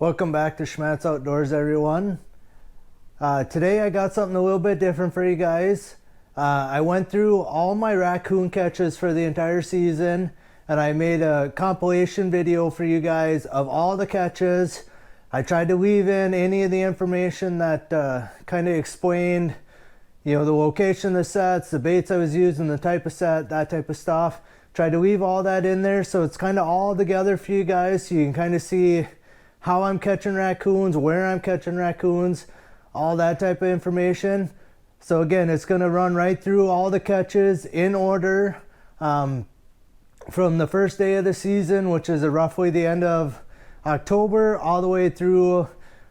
Welcome back to Schmattz Outdoors, everyone. Today I got something a little bit different for you guys. I went through all my raccoon catches for the entire season, and I made a compilation video for you guys of all the catches. I tried to weave in any of the information that kind of explained, the location of the sets, the baits I was using, the type of set, that type of stuff. Tried to weave all that in there so it's kind of all together for you guys, so you can kind of see how I'm catching raccoons, where I'm catching raccoons, all that type of information. So again, it's going to run right through all the catches in order from the first day of the season, which is roughly the end of October, all the way through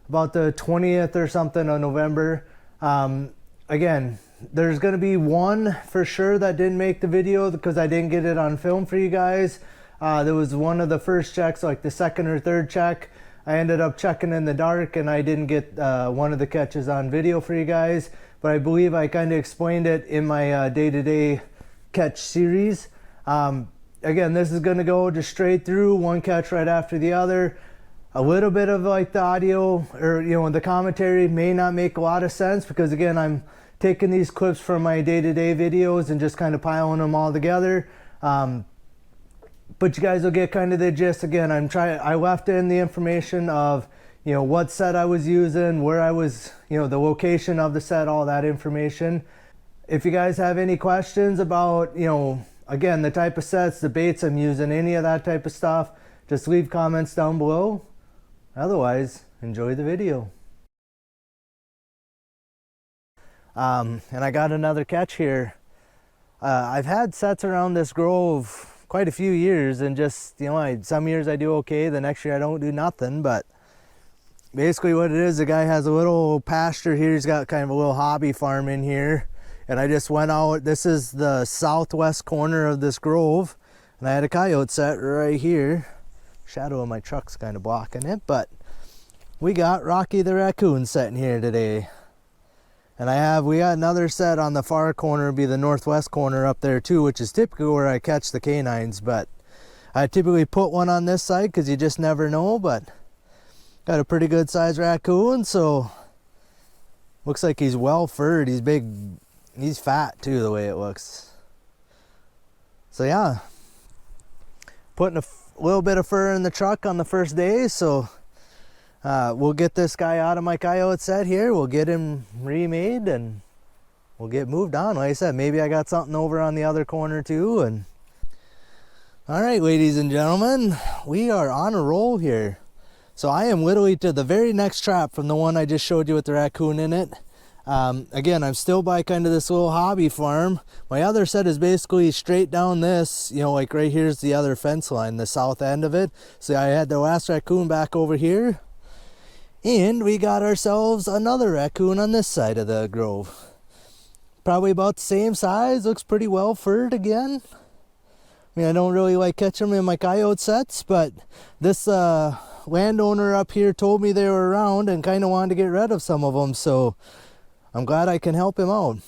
about the 20th or something of November. Again, there's going to be one for sure that didn't make the video because I didn't get it on film for you guys. There was one of the first checks, like the second or third check. I ended up checking in the dark and I didn't get one of the catches on video for you guys, but I believe I kind of explained it in my day-to-day catch series. Again, this is going to go just straight through, one catch right after the other. A little bit of like the audio or the commentary may not make a lot of sense because again, I'm taking these clips from my day-to-day videos and just kind of piling them all together. But you guys will get kind of the gist. Again, I left in the information of what set I was using, where I was, the location of the set, all that information. If you guys have any questions about again, the type of sets, the baits I'm using, any of that type of stuff, just leave comments down below. Otherwise, enjoy the video. And I got another catch here. I've had sets around this grove quite a few years, and just some years I do okay, the next year I don't do nothing. But basically what it is, the guy has a little pasture here. He's got kind of a little hobby farm in here, and I just went out. This is the southwest corner of this grove, and I had a coyote set right here. Shadow of my truck's kind of blocking it, but we got Rocky the raccoon sitting here today. And we got another set on the far corner, be the northwest corner up there too, which is typically where I catch the canines. But I typically put one on this side because you just never know. But got a pretty good sized raccoon, so looks like he's well furred. He's big, he's fat too, the way it looks. So yeah, putting a little bit of fur in the truck on the first day, so we'll get this guy out of my coyote set here. We'll get him remade and we'll get moved on. Like I said, maybe I got something over on the other corner too. And all right, ladies and gentlemen, we are on a roll here. So I am literally to the very next trap from the one I just showed you with the raccoon in it. Again, I'm still by kind of this little hobby farm. My other set is basically straight down this, like right here's the other fence line, the south end of it. So I had the last raccoon back over here. And we got ourselves another raccoon on this side of the grove. Probably about the same size, looks pretty well furred again. I mean, I don't really like catching them in my coyote sets, but this landowner up here told me they were around and kind of wanted to get rid of some of them, so I'm glad I can help him out.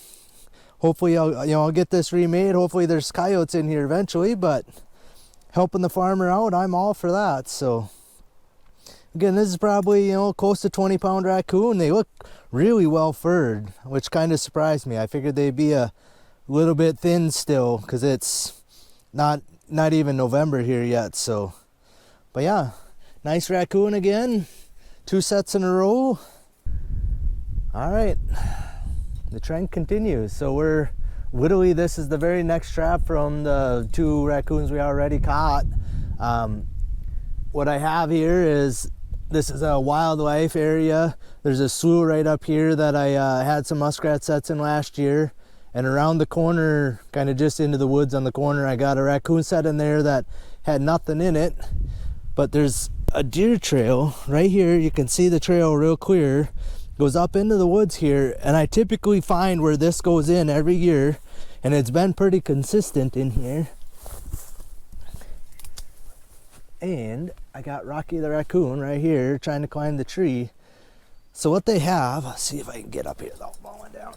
Hopefully I'll get this remade. Hopefully there's coyotes in here eventually, but helping the farmer out, I'm all for that. So again, this is probably, close to 20-pound raccoon. They look really well furred, which kind of surprised me. I figured they'd be a little bit thin still because it's not even November here yet. So, but yeah, nice raccoon again. 2 sets in a row. All right, the trend continues. So we're literally, this is the very next trap from the 2 raccoons we already caught. What I have here is, this is a wildlife area. There's a slough right up here that I had some muskrat sets in last year. And around the corner, kind of just into the woods on the corner, I got a raccoon set in there that had nothing in it. But there's a deer trail right here. You can see the trail real clear. Goes up into the woods here. And I typically find where this goes in every year. And it's been pretty consistent in here. And I got Rocky the raccoon right here trying to climb the tree. So what they have, let's see if I can get up here without falling down.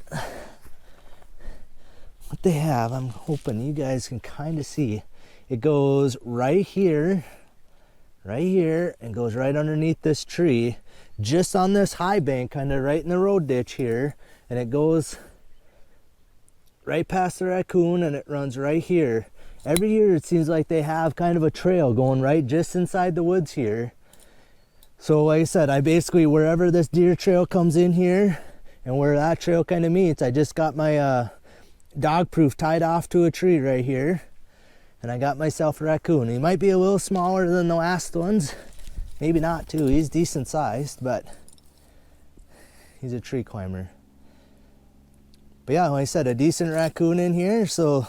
What they have, I'm hoping you guys can kind of see. It goes right here right here and goes right underneath this tree, just on this high bank, kind of right in the road ditch here, and it goes right past the raccoon and it runs right here. Every year it seems like they have kind of a trail going right just inside the woods here. So like I said, I basically, wherever this deer trail comes in here and where that trail kind of meets, I just got my dog proof tied off to a tree right here, and I got myself a raccoon. He might be a little smaller than the last ones, maybe not too. He's decent sized, but he's a tree climber. But yeah, like I said, a decent raccoon in here, so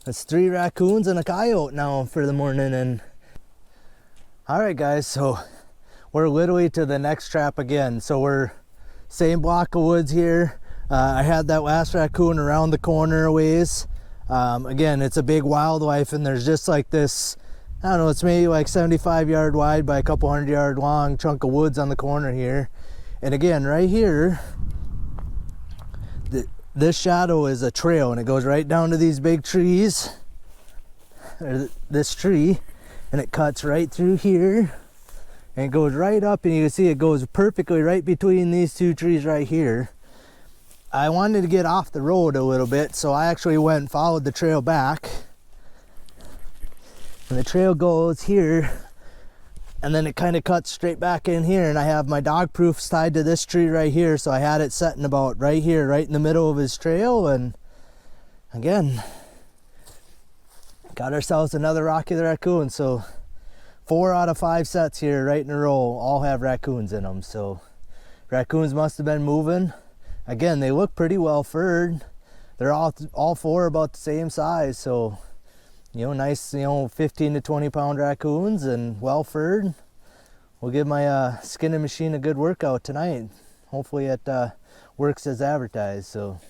that's 3 raccoons and a coyote now for the morning. And all right guys, so we're literally to the next trap again. So we're same block of woods here. I had that last raccoon around the corner a ways. Again, it's a big wildlife, and there's just like this, I don't know, it's maybe like 75 yard wide by a couple 100 yard long chunk of woods on the corner here. And again, right here, this shadow is a trail, and it goes right down to these big trees, or this tree, and it cuts right through here, and it goes right up, and you can see it goes perfectly right between these 2 trees right here. I wanted to get off the road a little bit, so I actually went and followed the trail back, and the trail goes here, and then it kind of cuts straight back in here, and I have my dog proofs tied to this tree right here, so I had it setting about right here, right in the middle of his trail. And again, got ourselves another Rocky the Raccoon. So 4 out of 5 sets here right in a row all have raccoons in them. So raccoons must have been moving. Again, they look pretty well furred. They're all 4 about the same size, so you know, nice, you know, 15 to 20 pound raccoons and well furred. We'll give my skinning machine a good workout tonight. Hopefully it works as advertised. So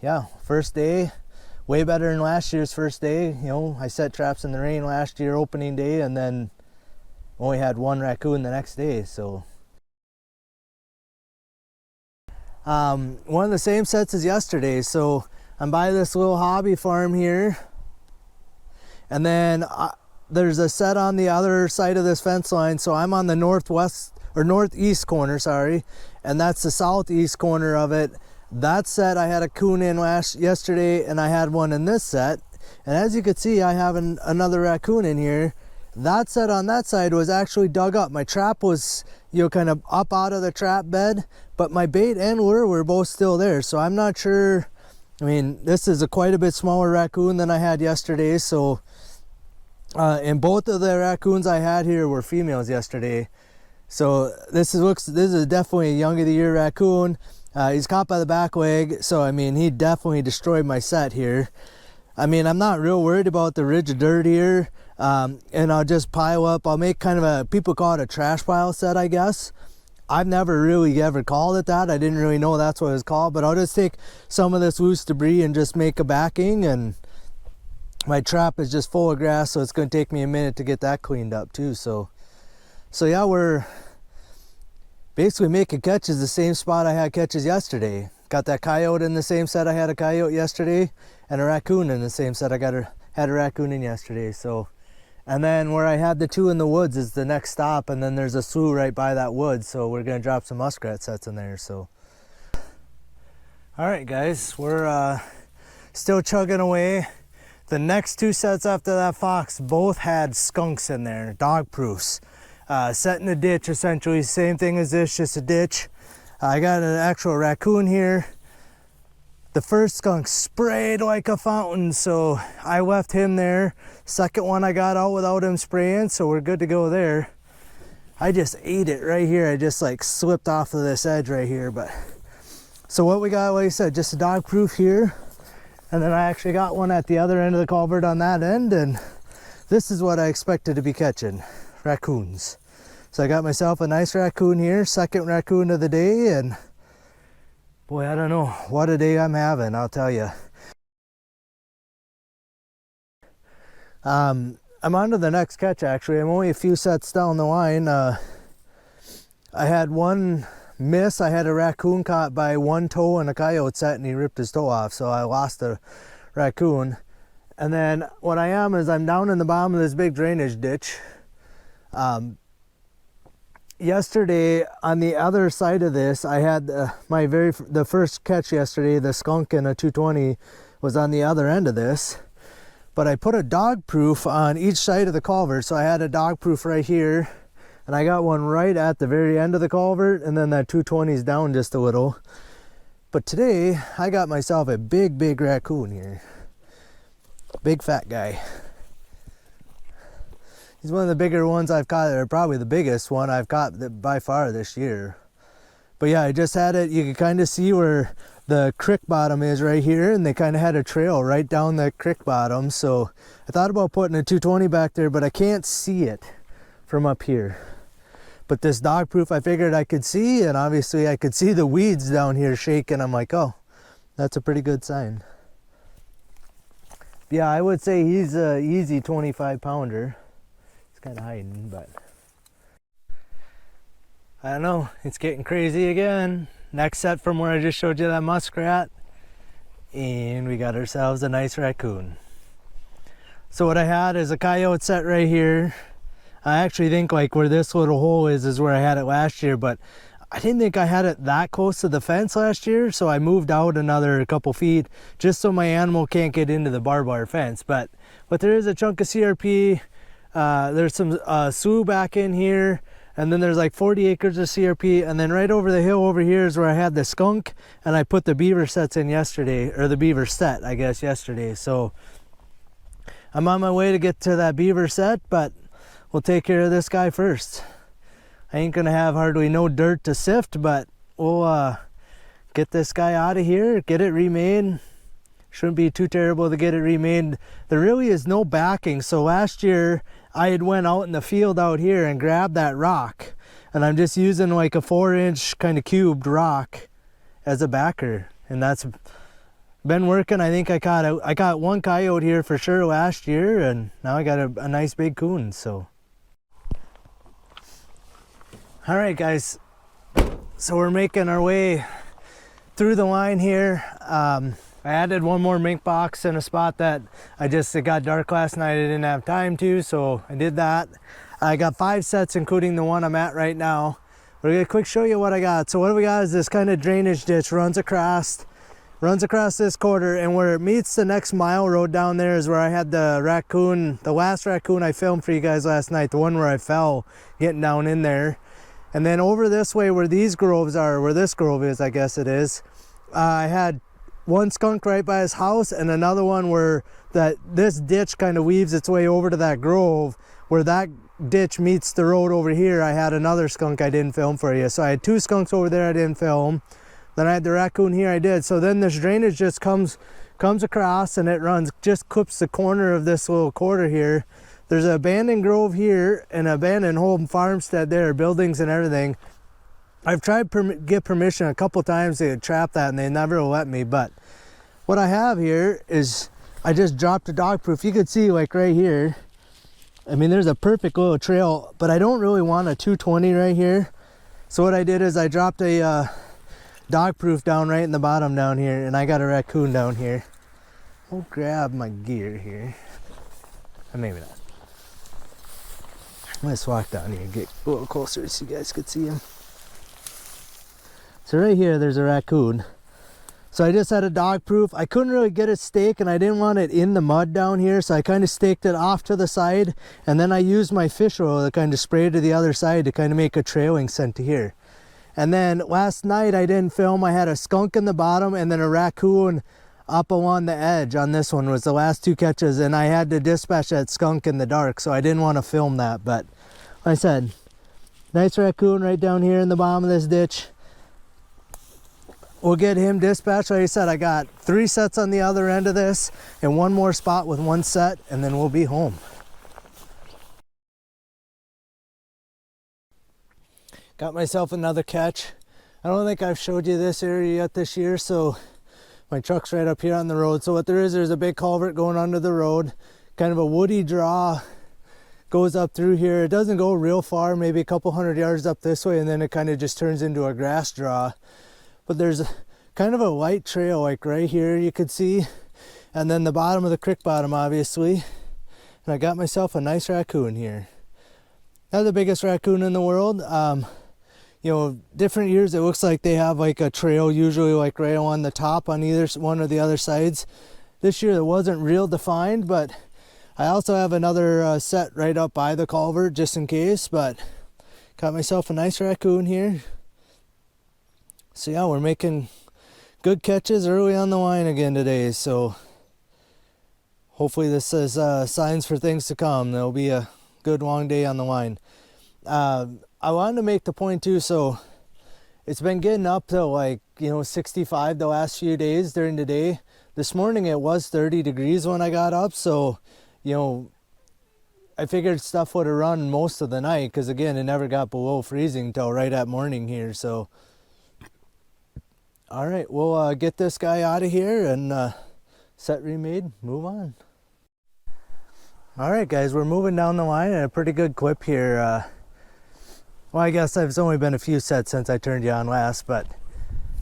yeah, first day, way better than last year's first day. You know, I set traps in the rain last year opening day, and then only had 1 raccoon the next day. So one of the same sets as yesterday. So I'm by this little hobby farm here, and then there's a set on the other side of this fence line. So I'm on the northwest or northeast corner, sorry, and that's the southeast corner of it. That set I had a coon in yesterday, and I had one in this set. And as you can see, I have another raccoon in here. That set on that side was actually dug up. My trap was, you know, kind of up out of the trap bed, but my bait and lure were both still there. So I'm not sure. I mean, this is quite a bit smaller raccoon than I had yesterday. So, and both of the raccoons I had here were females yesterday. So this is definitely a young of the year raccoon. He's caught by the back leg. So, I mean, he definitely destroyed my set here. I mean, I'm not real worried about the ridge of dirt here. And I'll just pile up. I'll make kind of a, people call it a trash pile set, I guess. I've never really ever called it that. I didn't really know that's what it was called, but I'll just take some of this loose debris and just make a backing. And my trap is just full of grass, so it's going to take me a minute to get that cleaned up too. So yeah, we're basically making catches the same spot I had catches yesterday. Got that coyote in the same set I had a coyote yesterday, and a raccoon in the same set I had a raccoon in yesterday. So, and then where I had the 2 in the woods is the next stop, and then there's a slough right by that wood, so we're gonna drop some muskrat sets in there. So all right guys, we're still chugging away. The next 2 sets after that fox both had skunks in there, dog proofs. Set in a ditch, essentially same thing as this, just a ditch. I got an actual raccoon here. The first skunk sprayed like a fountain, so I left him there. Second one I got out without him spraying, so we're good to go there. I just ate it right here. I just like slipped off of this edge right here. But so what we got, like I said, just a dog proof here, and then I actually got one at the other end of the culvert on that end, and this is what I expected to be catching, raccoons. So I got myself a nice raccoon here, second raccoon of the day, and boy, I don't know what a day I'm having, I'll tell you. I'm on to the next catch actually. I'm only a few sets down the line. I had one miss. I had a raccoon caught by one toe in a coyote set, and he ripped his toe off, so I lost a raccoon. And then what I am is I'm down in the bottom of this big drainage ditch. Yesterday on the other side of this, I had the first catch yesterday, the skunk and a 220 was on the other end of this. But I put a dog proof on each side of the culvert. So I had a dog proof right here, and I got one right at the very end of the culvert, and then that 220 is down just a little. But today I got myself a big raccoon here. Big fat guy. He's one of the bigger ones I've caught, or probably the biggest one I've caught by far this year. But yeah, I just had it, you can kind of see where the creek bottom is right here, and they kind of had a trail right down the creek bottom. So I thought about putting a 220 back there, but I can't see it from up here. But this dog proof I figured I could see, and obviously I could see the weeds down here shaking. I'm like, oh, that's a pretty good sign. Yeah, I would say he's a easy 25 pounder. He's kind of hiding, but I don't know, it's getting crazy again. Next set from where I just showed you that muskrat, and we got ourselves a nice raccoon. So what I had is a coyote set right here. I actually think like where this little hole is where I had it last year, but I didn't think I had it that close to the fence last year, so I moved out another couple feet just so my animal can't get into the barbed wire fence. But there is a chunk of CRP. There's some SWU back in here, and then there's like 40 acres of CRP, and then right over the hill over here is where I had the skunk, and I put the beaver sets in yesterday, or the beaver set, I guess, yesterday. So I'm on my way to get to that beaver set, but we'll take care of this guy first. I ain't gonna have hardly no dirt to sift, but we'll get this guy out of here, get it remade. Shouldn't be too terrible to get it remade. There really is no backing. So last year I had went out in the field out here and grabbed that rock, and I'm just using like a 4-inch kind of cubed rock as a backer, and that's been working. I think I got one coyote here for sure last year, and now I got a nice big coon. So all right guys, so we're making our way through the line here. I added one more mink box in a spot that it got dark last night. I didn't have time to, so I did that. I got 5 sets, including the one I'm at right now. We're gonna quick show you what I got. So what we got is this kind of drainage ditch runs across this quarter, and where it meets the next mile road down there is where I had the raccoon, the last raccoon I filmed for you guys last night, the one where I fell getting down in there. And then over this way where these groves are, where this grove is, I guess it is, I had one skunk right by his house, and another one where this ditch kind of weaves its way over to that grove. Where that ditch meets the road over here, I had another skunk I didn't film for you. So I had 2 skunks over there I didn't film. Then I had the raccoon here I did. So then this drainage just comes across, and it runs, just clips the corner of this little quarter here. There's an abandoned grove here and an abandoned home farmstead there, buildings and everything. I've tried to get permission a couple times to trap that, and they never let me. But what I have here is I just dropped a dog proof. You could see like right here, I mean, there's a perfect little trail, but I don't really want a 220 right here. So what I did is I dropped a dog proof down right in the bottom down here, and I got a raccoon down here. I'll grab my gear here. Or maybe not. Let's walk down here and get a little closer so you guys could see him. So right here, there's a raccoon. So I just had a dog proof. I couldn't really get it staked, and I didn't want it in the mud down here, so I kind of staked it off to the side, and then I used my fish oil to kind of spray to the other side to kind of make a trailing scent to here. And then last night I didn't film. I had a skunk in the bottom and then a raccoon up along the edge on this one was the last 2 catches, and I had to dispatch that skunk in the dark, so I didn't want to film that. But like I said, nice raccoon right down here in the bottom of this ditch. We'll get him dispatched. Like I said, I got 3 sets on the other end of this and 1 more spot with 1 set, and then we'll be home. Got myself another catch. I don't think I've showed you this area yet this year, so my truck's right up here on the road. So what there is, there's a big culvert going under the road, kind of a woody draw goes up through here. It doesn't go real far, maybe a couple 100 yards up this way, and then it kind of just turns into a grass draw. But there's kind of a light trail like right here you could see, and then the bottom of the creek bottom, obviously. And I got myself a nice raccoon here. Not the biggest raccoon in the world. You know, different years it looks like they have like a trail, usually like right on the top on either one or the other sides. This year it wasn't real defined, but I also have another set right up by the culvert just in case. But got myself a nice raccoon here. So yeah, we're making good catches early on the line again today. So hopefully this is signs for things to come. There'll be a good long day on the line. I wanted to make the point too, so it's been getting up to like, you know, 65 the last few days during the day. This morning it was 30 degrees when I got up, so, you know, I figured stuff would have run most of the night, because again, it never got below freezing until right at morning here. So all right, we'll get this guy out of here and set remade, move on. All right guys, we're moving down the line at a pretty good clip here. Well, I guess it's only been a few sets since I turned you on last, but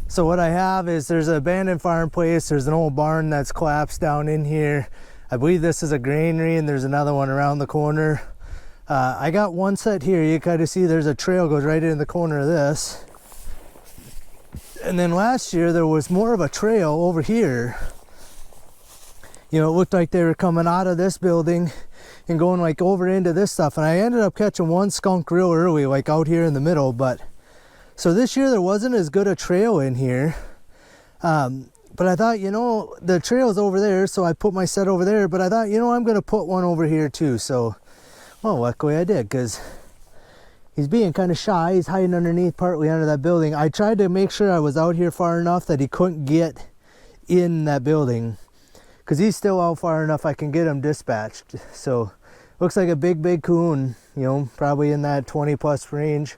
so what I have is there's an abandoned farm place. There's an old barn that's collapsed down in here. I believe this is a granary, and there's another one around the corner. I got one set here. You kind of see there's a trail goes right in the corner of this. And then last year there was more of a trail over here. You know, it looked like they were coming out of this building and going like over into this stuff, and I ended up catching one skunk real early, like out here in the middle. But so this year there wasn't as good a trail in here, but I thought, you know, the trail's over there, so I put my set over there. But I thought, you know, I'm gonna put one over here too. So, well, luckily I did, because he's being kind of shy. He's hiding underneath, partly under that building. I tried to make sure I was out here far enough that he couldn't get in that building, because he's still out far enough I can get him dispatched. So looks like a big coon, you know, probably in that 20 plus range.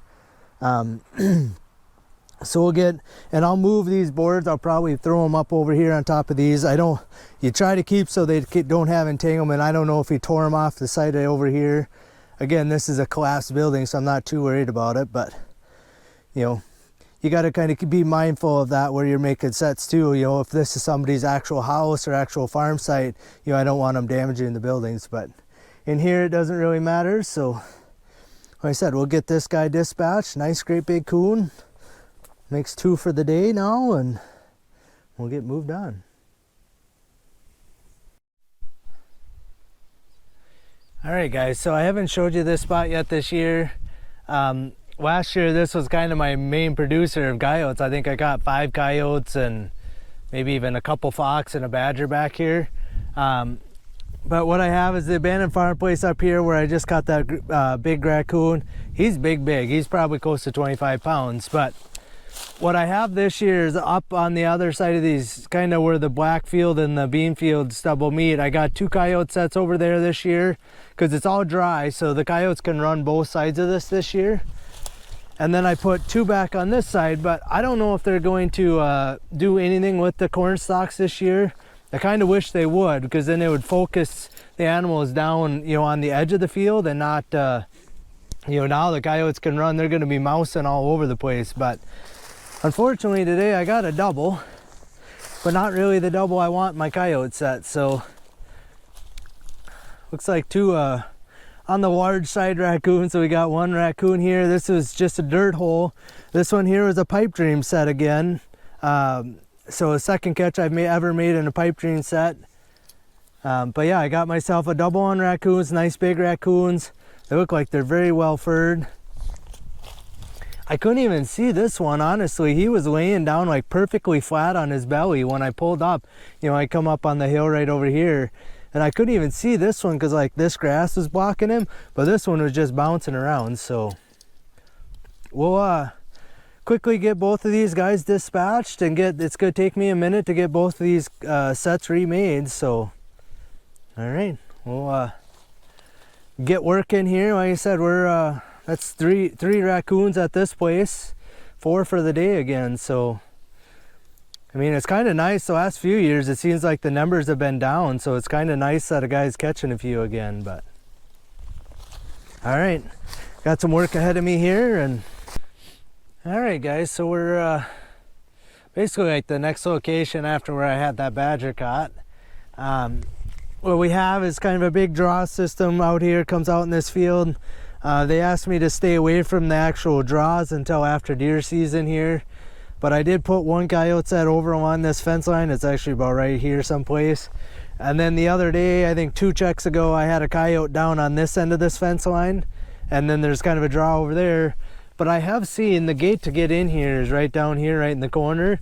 So we'll get, and I'll move these boards. I'll probably throw them up over here on top of these. You try to keep so they don't have entanglement. I don't know if he tore them off the side of over here. Again, this is a collapsed building, so I'm not too worried about it, but you know, you got to kind of be mindful of that where you're making sets too. You know, if this is somebody's actual house or actual farm site, you know, I don't want them damaging the buildings. But in here it doesn't really matter. So like I said, we'll get this guy dispatched. Nice great big coon, makes 2 for the day now, and we'll get moved on. All right guys, so I haven't showed you this spot yet this year. Last year this was kind of my main producer of coyotes. I think I got 5 coyotes and maybe even a couple fox and a badger back here. But what I have is the abandoned farm place up here where I just caught that big raccoon. He's big. He's probably close to 25 pounds. But what I have this year is up on the other side of these, kind of where the black field and the bean field stubble meet. I got 2 coyote sets over there this year because it's all dry, so the coyotes can run both sides of this year. And then I put 2 back on this side, but I don't know if they're going to do anything with the corn stalks this year. I kind of wish they would, because then it would focus the animals down, you know, on the edge of the field, and not, you know, now the coyotes can run. They're going to be mousing all over the place. But unfortunately today I got a double, but not really the double I want in my coyote set. So looks like 2 on the large side raccoon. So we got 1 raccoon here. This was just a dirt hole. This one here was a pipe dream set again. So a second catch I've ever made in a pipe dream set. But yeah, I got myself a double on raccoons, nice big raccoons. They look like they're very well furred. I couldn't even see this one, honestly. He was laying down like perfectly flat on his belly when I pulled up. You know, I come up on the hill right over here, and I couldn't even see this one because like this grass was blocking him, but this one was just bouncing around. So we'll quickly get both of these guys dispatched, and it's gonna take me a minute to get both of these sets remade. So all right, we'll get working here. Like I said, we're that's three raccoons at this place, 4 for the day again. So I mean, it's kind of nice. The last few years it seems like the numbers have been down, so it's kind of nice that a guy's catching a few again. But all right, got some work ahead of me here. And all right guys, so we're basically like the next location after where I had that badger caught. What we have is kind of a big draw system out here, comes out in this field. They asked me to stay away from the actual draws until after deer season here, but I did put one coyote set over along this fence line. It's actually about right here someplace. And then the other day, I think 2 checks ago, I had a coyote down on this end of this fence line, and then there's kind of a draw over there. But I have seen the gate to get in here is right down here, right in the corner.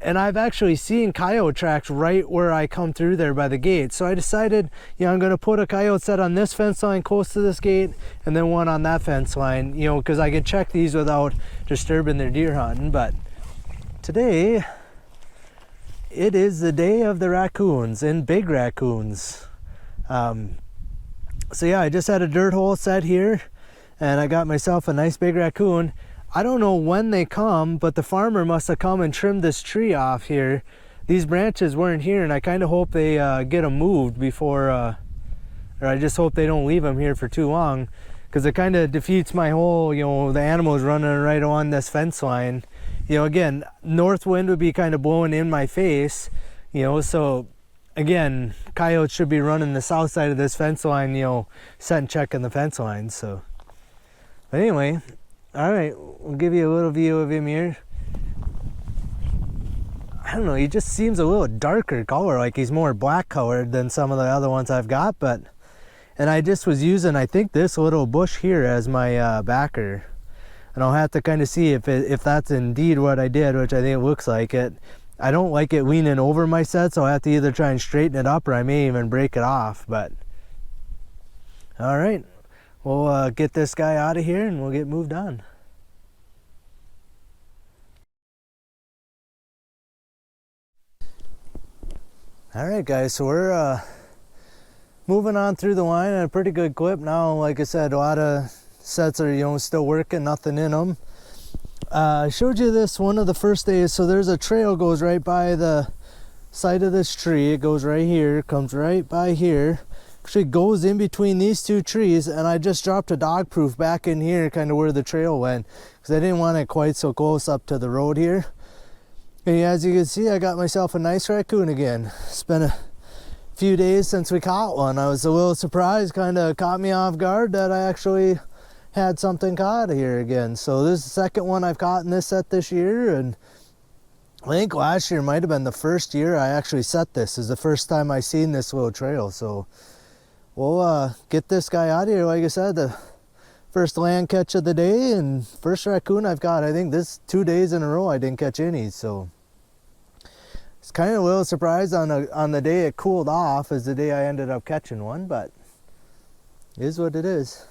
And I've actually seen coyote tracks right where I come through there by the gate. So I decided, you know, I'm going to put a coyote set on this fence line close to this gate, and then one on that fence line, you know, because I could check these without disturbing their deer hunting. But today, it is the day of the raccoons, and big raccoons. So yeah, I just had a dirt hole set here, and I got myself a nice big raccoon. I don't know when they come, but the farmer must have come and trimmed this tree off here. These branches weren't here, and I kind of hope they get them moved before, or I just hope they don't leave them here for too long, because it kind of defeats my whole, you know, the animals running right along this fence line. You know, again, north wind would be kind of blowing in my face, you know, so again, coyotes should be running the south side of this fence line, you know, setting checking the fence line. So, but anyway, all right, we'll give you a little view of him here. I don't know, he just seems a little darker color, like he's more black colored than some of the other ones I've got. But, and I just was using, I think, this little bush here as my backer. And I'll have to kind of see if that's indeed what I did, which I think it looks like it. I don't like it leaning over my set, so I have to either try and straighten it up, or I may even break it off. But all right, we'll get this guy out of here and we'll get moved on. All right, guys, so we're moving on through the line at a pretty good clip now. Like I said, a lot of sets are, you know, still working, nothing in them. I showed you this one of the first days. So there's a trail goes right by the side of this tree. It goes right here, comes right by here, actually goes in between these 2 trees, and I just dropped a dog proof back in here, kind of where the trail went, because I didn't want it quite so close up to the road here. And as you can see, I got myself a nice raccoon again. It's been a few days since we caught one. I was a little surprised, kind of caught me off guard that I actually had something caught here again. So this is the second one I've caught in this set this year, and I think last year might have been the first year I actually set this. This is the first time I seen this little trail. So we'll get this guy out of here. Like I said, the first land catch of the day and first raccoon I've got. I think this 2 days in a row I didn't catch any, so it's kind of a little surprised on the day it cooled off is the day I ended up catching one, but it is what it is.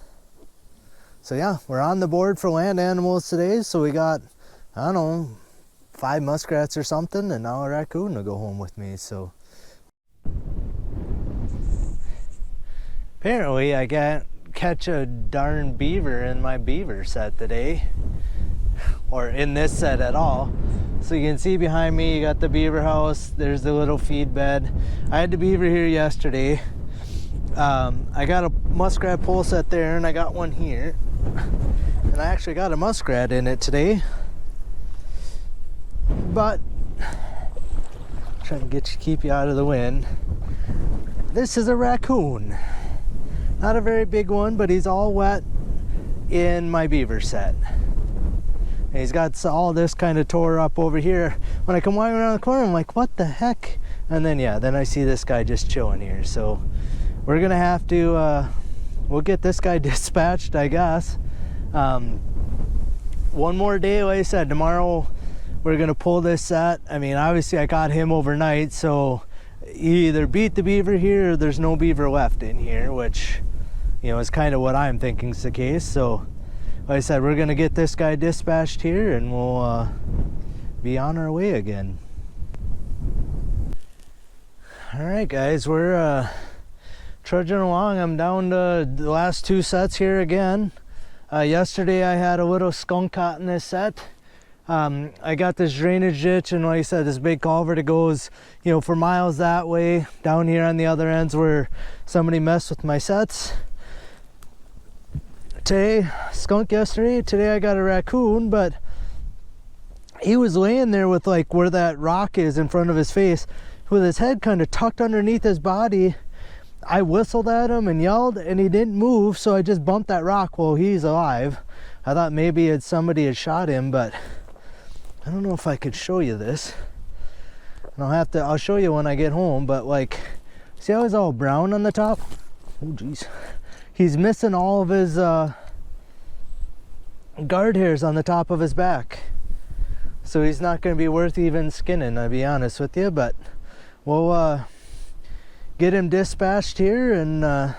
So yeah, we're on the board for land animals today. So we got, I don't know, 5 muskrats or something, and now a raccoon to go home with me. So apparently I can't catch a darn beaver in my beaver set today, or in this set at all. So you can see behind me, you got the beaver house. There's the little feed bed. I had the beaver here yesterday. I got a muskrat pole set there, and I got one here, and I actually got a muskrat in it today. But try and keep you out of the wind. This is a raccoon, not a very big one, but he's all wet in my beaver set. And he's got all this kind of tore up over here. When I come walking around the corner, I'm like, what the heck? And then yeah, then I see this guy just chilling here. So we're gonna have to we'll get this guy dispatched, I guess. One more day, like I said, tomorrow we're gonna pull this set. I mean, obviously I got him overnight, so you either beat the beaver here or there's no beaver left in here, which, you know, is kind of what I'm thinking is the case. So like I said, we're gonna get this guy dispatched here, and we'll be on our way again. All right, guys, we're trudging along. I'm down to the last 2 sets here again. Yesterday I had a little skunk caught in this set. I got this drainage ditch, and like I said, this big culvert that goes, you know, for miles that way. Down here on the other ends where somebody messed with my sets. Today, skunk yesterday. Today I got a raccoon, but he was laying there with, like, where that rock is in front of his face, with his head kind of tucked underneath his body. I whistled at him and yelled, and he didn't move, so I just bumped that rock. Well, he's alive. I thought maybe somebody had shot him, but I don't know if I could show you this. And I'll show you when I get home, but like, see how he's all brown on the top? Oh geez. He's missing all of his guard hairs on the top of his back. So he's not going to be worth even skinning, I'll be honest with you, but we'll get him dispatched here and all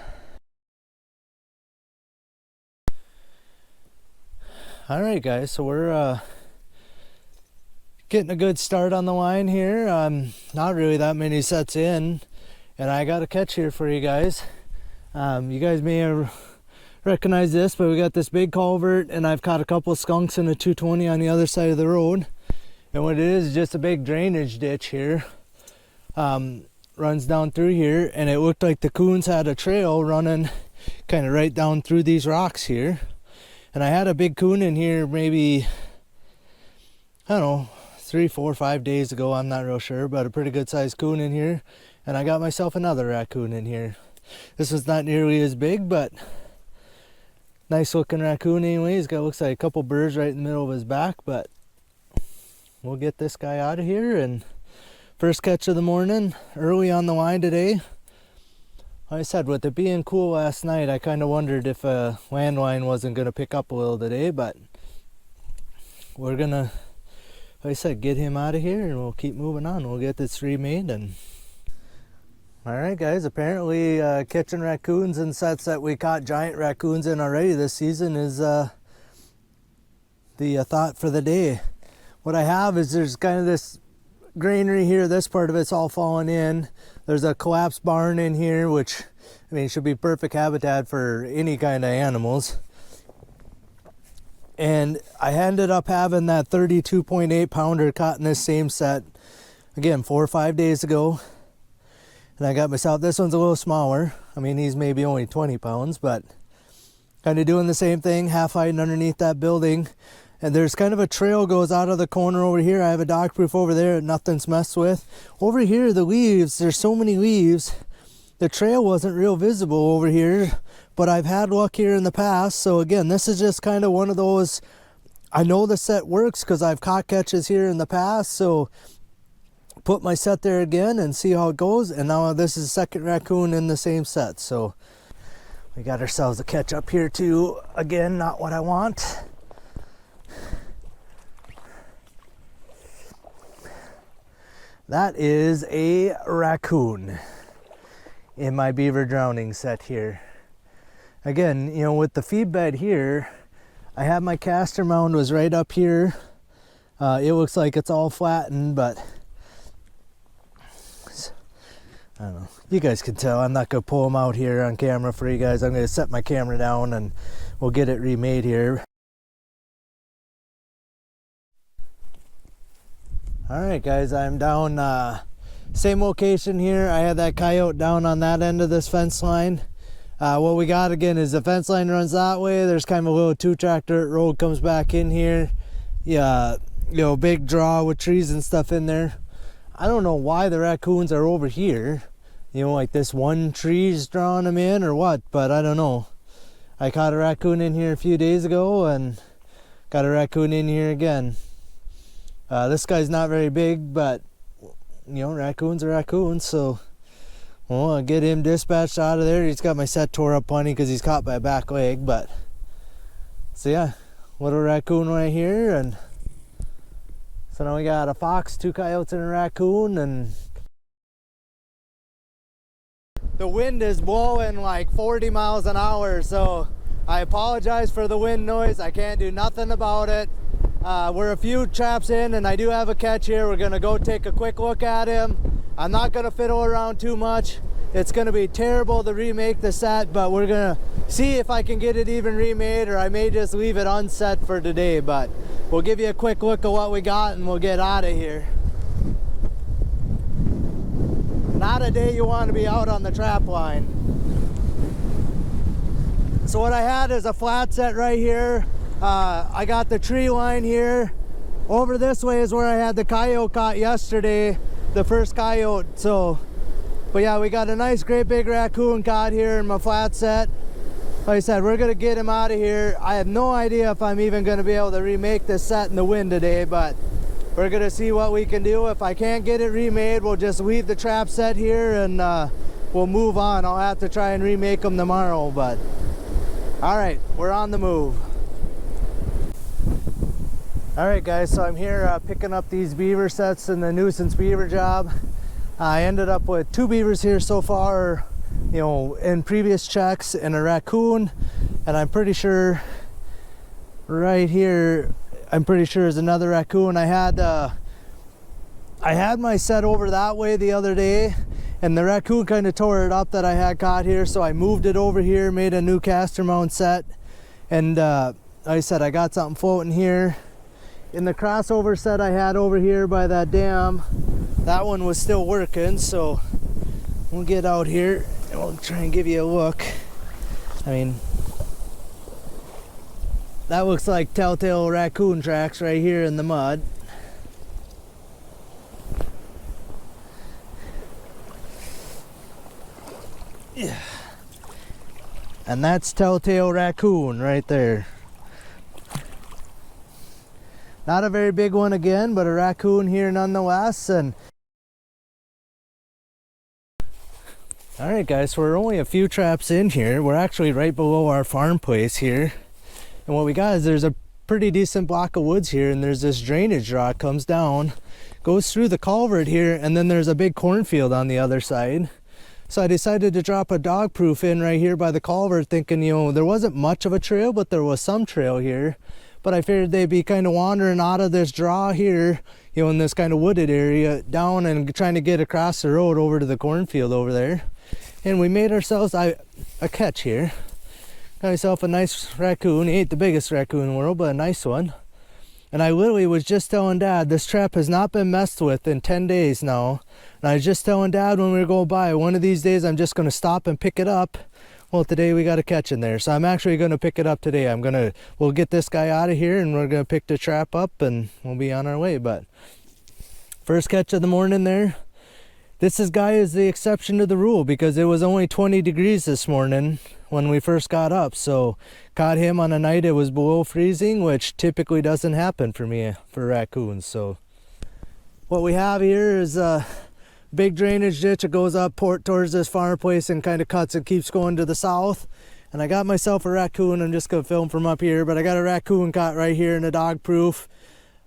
right guys, so we're getting a good start on the line here. Not really that many sets in, and I got a catch here for you guys. You guys may recognize this, but we got this big culvert, and I've caught a couple skunks in a 220 on the other side of the road. And what it is just a big drainage ditch here. Runs down through here, and it looked like the coons had a trail running kind of right down through these rocks here. And I had a big coon in here maybe, I don't know, 3, 4, 5 days ago, I'm not real sure, but a pretty good sized coon in here. And I got myself another raccoon in here. This was not nearly as big, but nice looking raccoon anyway. He's got, looks like a couple burrs right in the middle of his back, but we'll get this guy out of here. And first catch of the morning, early on the line today. Like I said, with it being cool last night, I kind of wondered if a landline wasn't going to pick up a little today, but we're going to, like I said, get him out of here and we'll keep moving on. We'll get this remade. And all right guys, apparently catching raccoons in sets that we caught giant raccoons in already this season is the thought for the day. What I have is there's kind of this granary here. This part of it's all fallen in. There's a collapsed barn in here, which I mean should be perfect habitat for any kind of animals. And I ended up having that 32.8 pounder caught in this same set again 4 or 5 days ago. And I got myself, this one's a little smaller. I mean, he's maybe only 20 pounds, but kind of doing the same thing, half hiding underneath that building. And there's kind of a trail goes out of the corner over here. I have a dog proof over there, nothing's messed with. Over here, the leaves, there's so many leaves. The trail wasn't real visible over here, but I've had luck here in the past. So again, this is just kind of one of those, I know the set works because I've caught catches here in the past. So put my set there again and see how it goes. And now this is second raccoon in the same set. So we got ourselves a catch up here too. Again, not what I want. That is a raccoon in my beaver drowning set here. Again, you know, with the feed bed here, I have my caster mound was right up here. It looks like it's all flattened, but I don't know. You guys can tell I'm not going to pull them out here on camera for you guys. I'm going to set my camera down and we'll get it remade here. Alright guys, I'm down same location here. I had that coyote down on that end of this fence line. What we got again is the fence line runs that way. There's kind of a little 2-track dirt road comes back in here. Yeah, you know, big draw with trees and stuff in there. I don't know why the raccoons are over here. You know, like this one tree's drawing them in or what, but I don't know. I caught a raccoon in here a few days ago and got a raccoon in here again. This guy's not very big, but you know, raccoons are raccoons, so well, I'll get him dispatched out of there. He's got my set tore up plenty because he's caught by a back leg, but so yeah, little raccoon right here. And so now we got a fox, 2 coyotes, and a raccoon. And the wind is blowing like 40 miles an hour, so I apologize for the wind noise. I can't do nothing about it. We're a few traps in and I do have a catch here. We're gonna go take a quick look at him. I'm not gonna fiddle around too much. It's gonna be terrible to remake the set, but we're gonna see if I can get it even remade, or I may just leave it unset for today. But we'll give you a quick look at what we got and we'll get out of here. Not a day you want to be out on the trap line. So what I had is a flat set right here. I got the tree line here. Over this way is where I had the coyote caught yesterday. the first coyote. So, but yeah, we got a nice great big raccoon caught here in my flat set. Like I said, we're gonna get him out of here. I have no idea if I'm even gonna be able to remake this set in the wind today, but we're gonna see what we can do. If I can't get it remade, we'll just leave the trap set here and we'll move on. I'll have to try and remake them tomorrow, but all right, we're on the move. All right guys, so I'm here picking up these beaver sets in the nuisance beaver job. I ended up with 2 beavers here so far, you know, in previous checks, and a raccoon, and I'm pretty sure right here, I'm pretty sure is another raccoon. I had my set over that way the other day, and the raccoon kind of tore it up that I had caught here, so I moved it over here, made a new caster mount set, and like I said, I got something floating here. In the crossover set I had over here by that dam, that one was still working, so we'll get out here and we'll try and give you a look. I mean, that looks like telltale raccoon tracks right here in the mud. Yeah. And that's telltale raccoon right there. Not a very big one again, but a raccoon here nonetheless. And all right guys, so we're only a few traps in here. We're actually right below our farm place here. And what we got is there's a pretty decent block of woods here, and there's this drainage draw comes down, goes through the culvert here, and then there's a big cornfield on the other side. So I decided to drop a dog proof in right here by the culvert, thinking, you know, there wasn't much of a trail, but there was some trail here. But I figured they'd be kind of wandering out of this draw here, you know, in this kind of wooded area, down and trying to get across the road over to the cornfield over there. And we made ourselves a catch here. Got myself a nice raccoon. He ain't the biggest raccoon in the world, but a nice one. And I literally was just telling Dad, this trap has not been messed with in 10 days now. And I was just telling Dad when we were going by, one of these days I'm just going to stop and pick it up. Well, today we got a catch in there, so I'm actually going to pick it up today. We'll get this guy out of here, and we're going to pick the trap up, and we'll be on our way. But first catch of the morning there. This guy is the exception to the rule, because it was only 20 degrees this morning when we first got up. So caught him on a night it was below freezing, which typically doesn't happen for me for raccoons. So what we have here is a big drainage ditch. It goes up towards this farm place and kind of cuts and keeps going to the south. And I got myself a raccoon. I'm just going to film from up here, but I got a raccoon caught right here in a dog proof.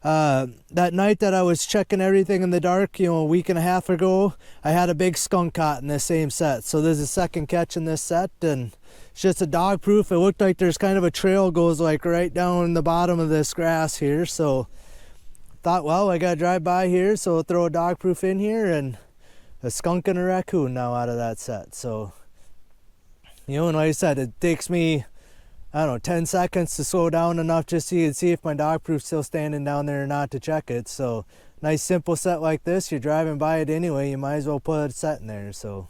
That night that I was checking everything in the dark, you know, a week and a half ago, I had a big skunk caught in this same set. So there's a second catch in this set, and it's just a dog proof. It looked like there's kind of a trail goes like right down the bottom of this grass here. So thought, well, I got to drive by here, so I'll throw a dog proof in here, and a skunk and a raccoon now out of that set. So, you know, and like I said, it takes me, I don't know, 10 seconds to slow down enough just so you can see if my dog proof's still standing down there or not to check it. So nice simple set like this, you're driving by it anyway, you might as well put a set in there. So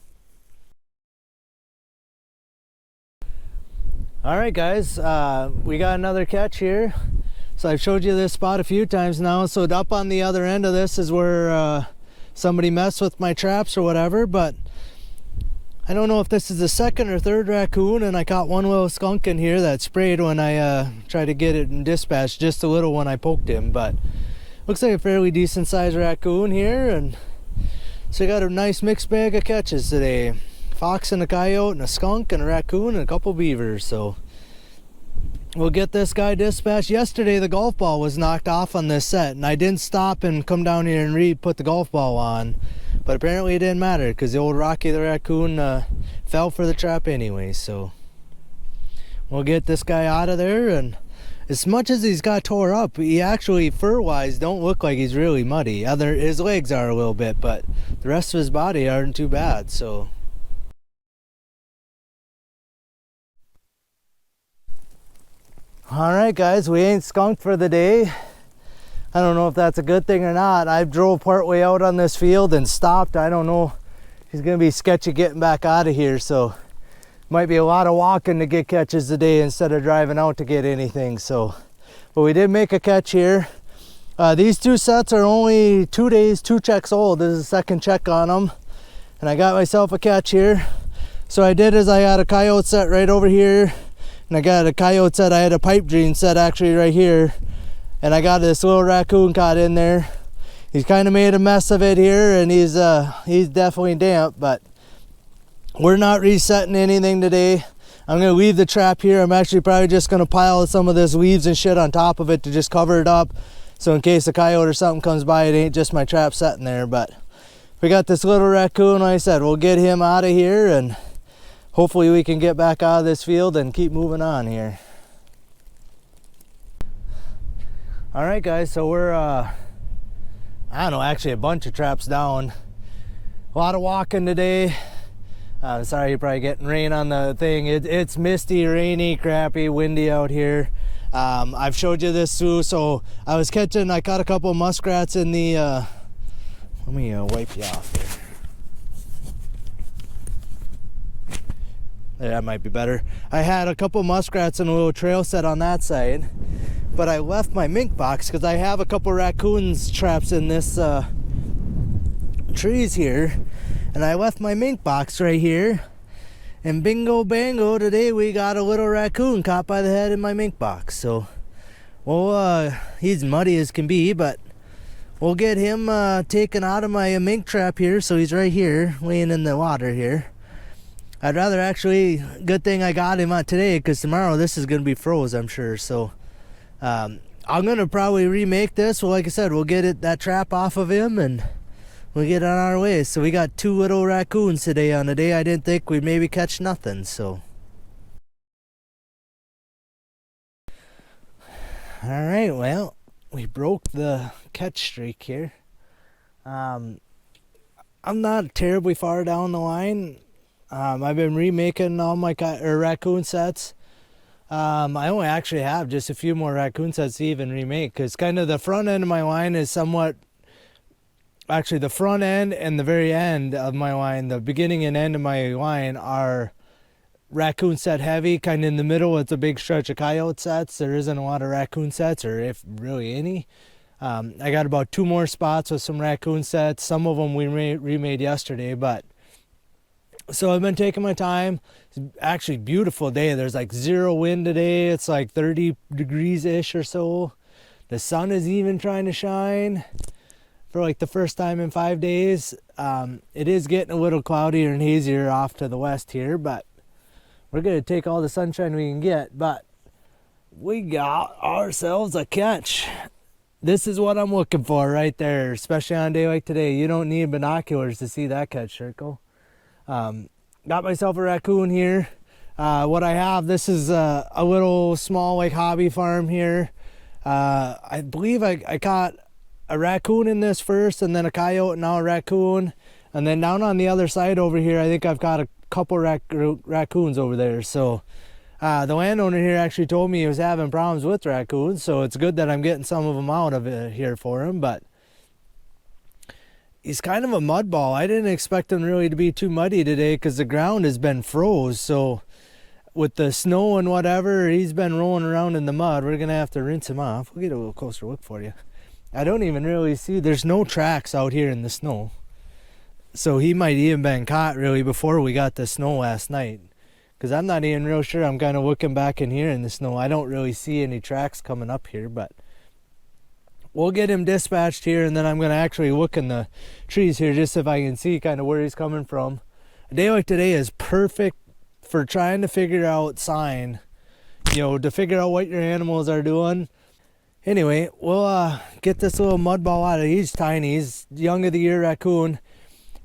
all right guys, we got another catch here. So I've showed you this spot a few times now. So up on the other end of this is where somebody messed with my traps or whatever, but I don't know if this is the second or third raccoon, and I caught one little skunk in here that sprayed when I tried to get it in dispatch, just a little one I poked him, but looks like a fairly decent sized raccoon here. And so I got a nice mixed bag of catches today. Fox and a coyote and a skunk and a raccoon and a couple beavers. So we'll get this guy dispatched. Yesterday the golf ball was knocked off on this set, and I didn't stop and come down here and put the golf ball on, but apparently it didn't matter because the old Rocky the raccoon fell for the trap anyway. So we'll get this guy out of there. And as much as he's got tore up, he actually fur wise don't look like he's really muddy. His legs are a little bit, but the rest of his body aren't too bad. So all right guys, we ain't skunked for the day. I don't know if that's a good thing or not. I drove part way out on this field and stopped. I don't know, he's gonna be sketchy getting back out of here, so might be a lot of walking to get catches today instead of driving out to get anything. So but we did make a catch here. These two sets are only 2 days, 2 checks old. This is the second check on them. And I got myself a catch here. So I did is I got a coyote set right over here. And I got a coyote set. I had a pipe dream set actually right here. And I got this little raccoon caught in there. He's kind of made a mess of it here, and he's definitely damp, but we're not resetting anything today. I'm gonna leave the trap here. I'm actually probably just gonna pile some of this leaves and shit on top of it to just cover it up. So in case a coyote or something comes by, it ain't just my trap sitting there. But we got this little raccoon, like I said, we'll get him out of here, and hopefully we can get back out of this field and keep moving on here. All right, guys, so we're, I don't know, actually a bunch of traps down. A lot of walking today. Sorry, you're probably getting rain on the thing. It's misty, rainy, crappy, windy out here. I've showed you this too. So I caught a couple of muskrats in the, let me wipe you off here. There, that might be better. I had a couple of muskrats in a little trail set on that side, but I left my mink box because I have a couple of raccoons traps in this trees here, and I left my mink box right here, and bingo bango, today we got a little raccoon caught by the head in my mink box. So, well, he's muddy as can be, but we'll get him taken out of my mink trap here. So he's right here, laying in the water here. I'd rather actually, good thing I got him out today, because tomorrow this is going to be froze, I'm sure. So I'm going to probably remake this. Well, like I said, we'll get that trap off of him and we'll get on our way. So we got 2 little raccoons today on a day I didn't think we'd maybe catch nothing. So all right, well, we broke the catch streak here. I'm not terribly far down the line. I've been remaking all my raccoon sets. I only actually have just a few more raccoon sets to even remake, because kind of the front end of my line is somewhat, actually the front end and the very end of my line, the beginning and end of my line are raccoon set heavy. Kind of in the middle it's a big stretch of coyote sets. There isn't a lot of raccoon sets, or if really any. I got about 2 more spots with some raccoon sets. Some of them we remade yesterday, but so I've been taking my time. It's actually a beautiful day. There's like 0 wind today. It's like 30 degrees ish or so. The sun is even trying to shine for like the first time in 5 days. It is getting a little cloudier and hazier off to the west here, but we're going to take all the sunshine we can get. But we got ourselves a catch. This is what I'm looking for right there, especially on a day like today. You don't need binoculars to see that catch, Circle. Got myself a raccoon here. What I have, this is a little small like hobby farm here. I believe I caught a raccoon in this first, and then a coyote, and now a raccoon. And then down on the other side over here, I think I've got a couple raccoons over there. So the landowner here actually told me he was having problems with raccoons, so it's good that I'm getting some of them out of it here for him. But he's kind of a mud ball. I didn't expect him really to be too muddy today, because the ground has been froze. So with the snow and whatever, he's been rolling around in the mud. We're gonna have to rinse him off. We'll get a little closer look for you. I don't even really see, there's no tracks out here in the snow. So he might even been caught really before we got the snow last night, because I'm not even real sure. I'm kind of looking back in here in the snow. I don't really see any tracks coming up here, but we'll get him dispatched here, and then I'm going to actually look in the trees here just if I can see kind of where he's coming from. A day like today is perfect for trying to figure out sign, to figure out what your animals are doing. Anyway, we'll get this little mud ball out of. He's tiny. He's young of the year raccoon.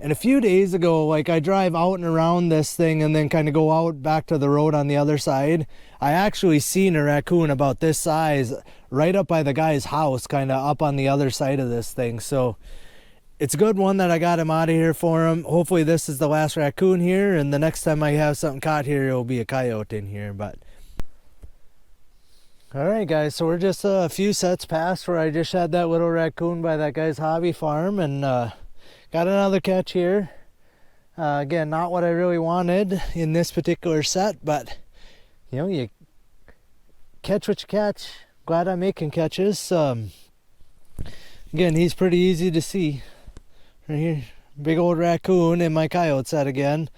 And a few days ago, like I drive out and around this thing and then kind of go out back to the road on the other side, I actually seen a raccoon about this size right up by the guy's house, kind of up on the other side of this thing. So it's a good one that I got him out of here for him. Hopefully this is the last raccoon here, and the next time I have something caught here, it'll be a coyote in here. But all right, guys, so we're just a few sets past where I just had that little raccoon by that guy's hobby farm, and got another catch here. Again, not what I really wanted in this particular set, but you catch what you catch. Glad I'm making catches. Again, he's pretty easy to see. Right here, big old raccoon in my coyote set again.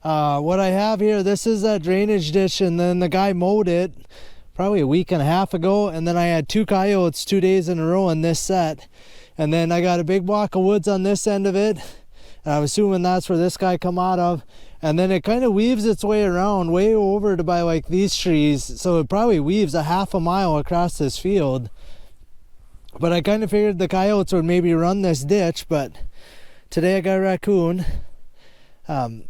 What I have here, this is that drainage ditch, and then the guy mowed it probably a week and a half ago, and then I had 2 coyotes 2 days in a row in this set. And then I got a big block of woods on this end of it, and I'm assuming that's where this guy come out of. And then it kind of weaves its way around way over to by like these trees, so it probably weaves a half a mile across this field. But I kind of figured the coyotes would maybe run this ditch, but today I got a raccoon. I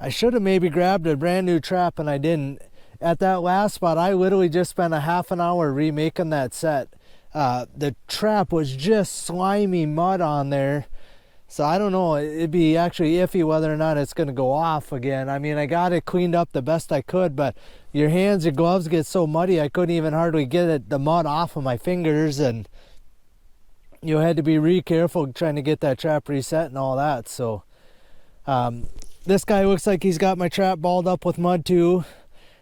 should have maybe grabbed a brand new trap, and I didn't. At that last spot, I literally just spent a half an hour remaking that set. The trap was just slimy mud on there. So I don't know, it'd be actually iffy whether or not it's gonna go off again. I mean, I got it cleaned up the best I could, but your hands, your gloves get so muddy, I couldn't even hardly get the mud off of my fingers, and you had to be really careful trying to get that trap reset and all that. So this guy looks like he's got my trap balled up with mud too.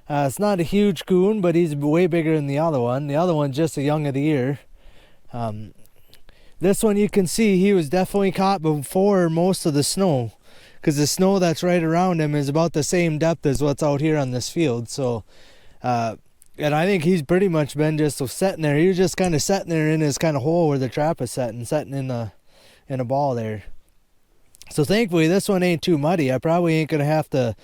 It's not a huge coon, but he's way bigger than the other one. The other one's just a young of the year. This one you can see he was definitely caught before most of the snow, because the snow that's right around him is about the same depth as what's out here on this field. So and I think he's pretty much been just sitting there. He was just kind of sitting there in his kind of hole where the trap is setting in a ball there. So thankfully this one ain't too muddy. I probably ain't gonna have to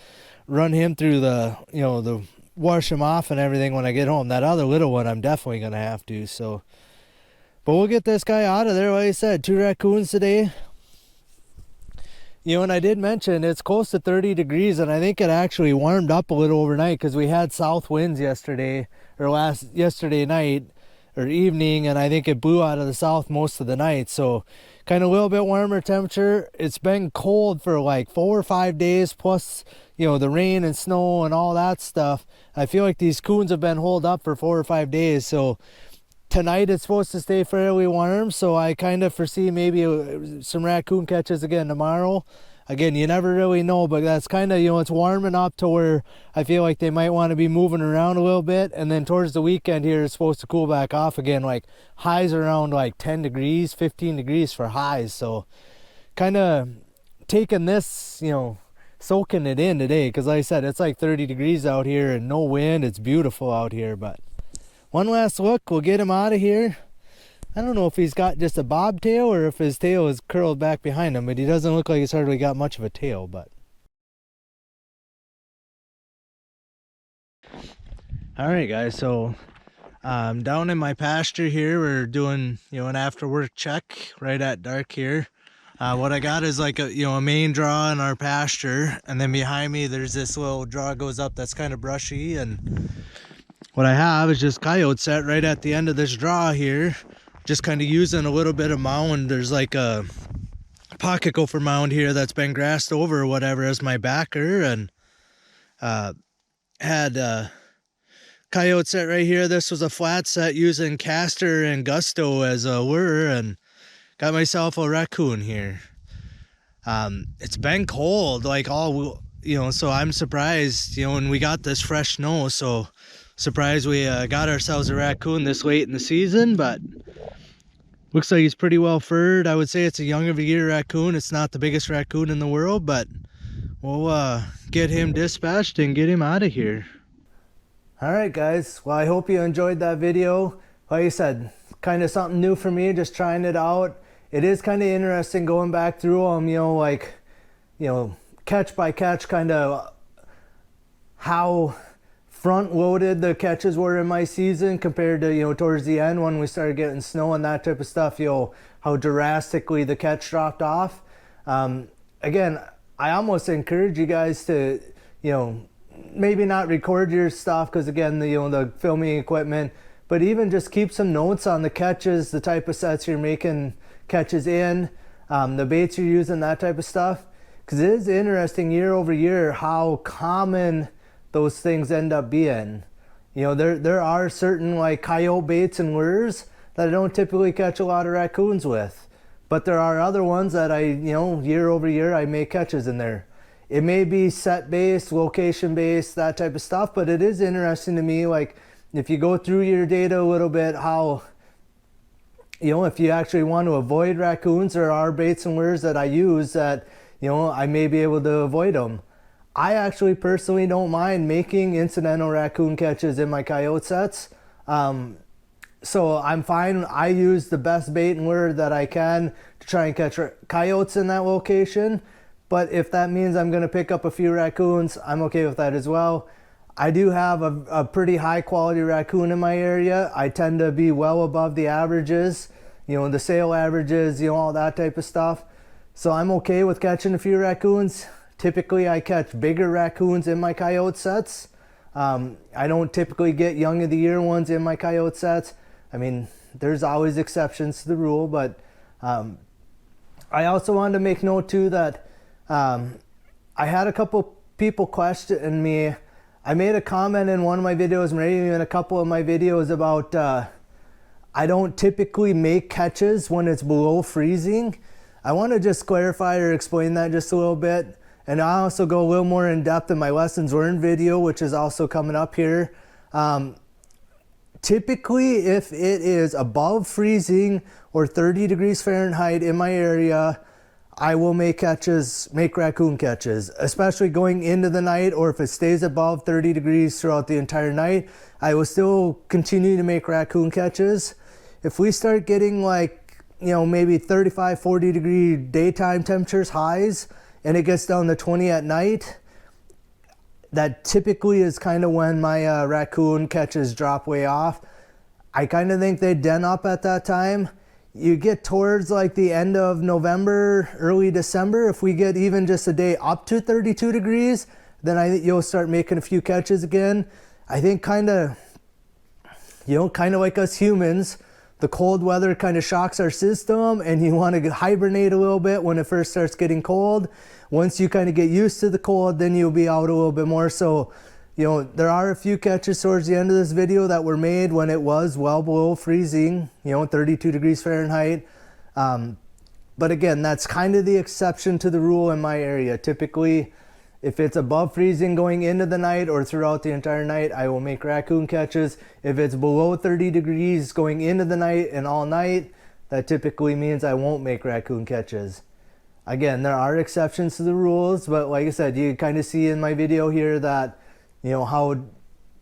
run him through the wash him off and everything when I get home. That other little one I'm definitely gonna have to. So but we'll get this guy out of there. Like I said, 2 raccoons today. You know, and I did mention it's close to 30 degrees, and I think it actually warmed up a little overnight because we had south winds yesterday night or evening, and I think it blew out of the south most of the night. So kind of a little bit warmer temperature. It's been cold for like 4 or 5 days, plus the rain and snow and all that stuff. I feel like these coons have been holed up for 4 or 5 days. So tonight it's supposed to stay fairly warm, so I kind of foresee maybe some raccoon catches again tomorrow. Again, you never really know, but that's kind of, it's warming up to where I feel like they might want to be moving around a little bit, and then towards the weekend here it's supposed to cool back off again, like highs around like 10 degrees, 15 degrees for highs. So kind of taking this, soaking it in today, because like I said, it's like 30 degrees out here and no wind. It's beautiful out here. But one last look, we'll get him out of here. I don't know if he's got just a bobtail or if his tail is curled back behind him, but he doesn't look like he's hardly got much of a tail. But all right, guys, so down in my pasture here, we're doing an after work check right at dark here. What I got is like a main draw in our pasture, and then behind me there's this little draw that goes up that's kind of brushy, and what I have is just coyote set right at the end of this draw here, just kind of using a little bit of mound. There's like a pocket gopher mound here that's been grassed over or whatever as my backer, and had coyote set right here. This was a flat set using Castor and Gusto as a lure, and got myself a raccoon here. It's been cold like all, so I'm surprised, when we got this fresh snow, so surprised we got ourselves a raccoon this late in the season. But looks like he's pretty well furred. I would say it's a young of a year raccoon. It's not the biggest raccoon in the world, but we'll get him dispatched and get him out of here. All right, guys, well, I hope you enjoyed that video. Like I said, kind of something new for me, just trying it out. It is kind of interesting going back through them, catch by catch, kind of how front loaded the catches were in my season compared to towards the end when we started getting snow and that type of stuff, how drastically the catch dropped off. Again, I almost encourage you guys to maybe not record your stuff, because again, the filming equipment, but even just keep some notes on the catches, the type of sets you're making catches in, the baits you're using, that type of stuff, because it is interesting year over year how common those things end up being. There are certain like coyote baits and lures that I don't typically catch a lot of raccoons with, but there are other ones that I year over year I make catches in there. It may be set based, location based, that type of stuff, but it is interesting to me, like if you go through your data a little bit, how you know, if you actually want to avoid raccoons, there are baits and lures that I use that, you know, I may be able to avoid them. I actually personally don't mind making incidental raccoon catches in my coyote sets. So I'm fine. I use the best bait and lure that I can to try and catch coyotes in that location. But if that means I'm going to pick up a few raccoons, I'm okay with that as well. I do have a pretty high quality raccoon in my area. I tend to be well above the averages, you know, the sale averages, you know, all that type of stuff. So I'm okay with catching a few raccoons. Typically I catch bigger raccoons in my coyote sets. I don't typically get young of the year ones in my coyote sets. I mean, there's always exceptions to the rule, but I also wanted to make note too that I had a couple people question me. I made a comment in one of my videos, maybe even a couple of my videos, about I don't typically make catches when it's below freezing. I want to just clarify or explain that just a little bit. And I also go a little more in depth in my lessons learned video, which is also coming up here. Typically, if it is above freezing or 30 degrees Fahrenheit in my area, I will make raccoon catches, especially going into the night, or if it stays above 30 degrees throughout the entire night, I will still continue to make raccoon catches. If we start getting like, you know, maybe 35, 40 degree daytime temperatures highs, and it gets down to 20 at night, that typically is kind of when my raccoon catches drop way off. I kind of think they den up at that time. You get towards like the end of November, early December, if we get even just a day up to 32 degrees, then I think you'll start making a few catches again. I think kind of like us humans, the cold weather kind of shocks our system, and you want to hibernate a little bit when it first starts getting cold. Once you kind of get used to the cold, then you'll be out a little bit more. So, you know, there are a few catches towards the end of this video that were made when it was well below freezing, you know, 32 degrees Fahrenheit. But again, that's kind of the exception to the rule in my area. Typically, if it's above freezing going into the night or throughout the entire night, I will make raccoon catches. If it's below 30 degrees going into the night and all night, that typically means I won't make raccoon catches. Again, there are exceptions to the rules, but like I said, you kind of see in my video here that, you know, how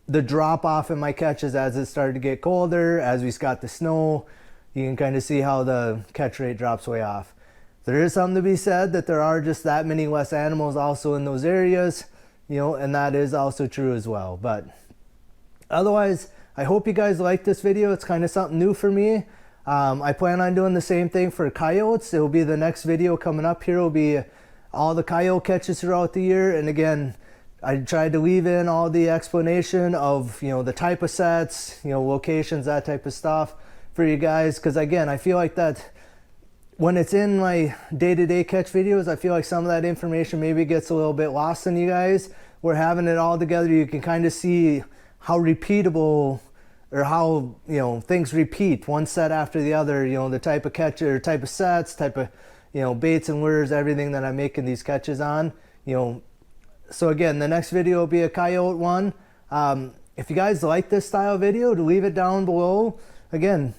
the drop off in my catches as it started to get colder, as we got the snow, you can kind of see how the catch rate drops way off. There is something to be said that there are just that many less animals also in those areas, you know, and that is also true as well. But otherwise, I hope you guys like this video. It's kind of something new for me. I plan on doing the same thing for coyotes. It will be the next video coming up here. Will be all the coyote catches throughout the year. And again, I tried to leave in all the explanation of, you know, the type of sets, you know, locations, that type of stuff for you guys. Because again, I feel like that when it's in my day-to-day catch videos, I feel like some of that information maybe gets a little bit lost in you guys. We're having it all together. You can kind of see how repeatable, or how, you know, things repeat one set after the other, you know, the type of catch or type of sets, type of, you know, baits and lures, everything that I'm making these catches on, you know. So again, the next video will be a coyote one. If you guys like this style video, to leave it down below. Again,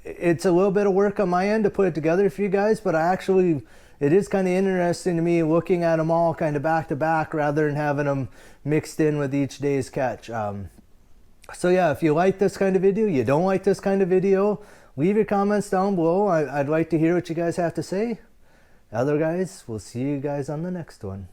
it's a little bit of work on my end to put it together for you guys, but it is kind of interesting to me looking at them all kind of back to back rather than having them mixed in with each day's catch. So yeah, if you like this kind of video, you don't like this kind of video, leave your comments down below. I'd like to hear what you guys have to say. Other guys, we'll see you guys on the next one.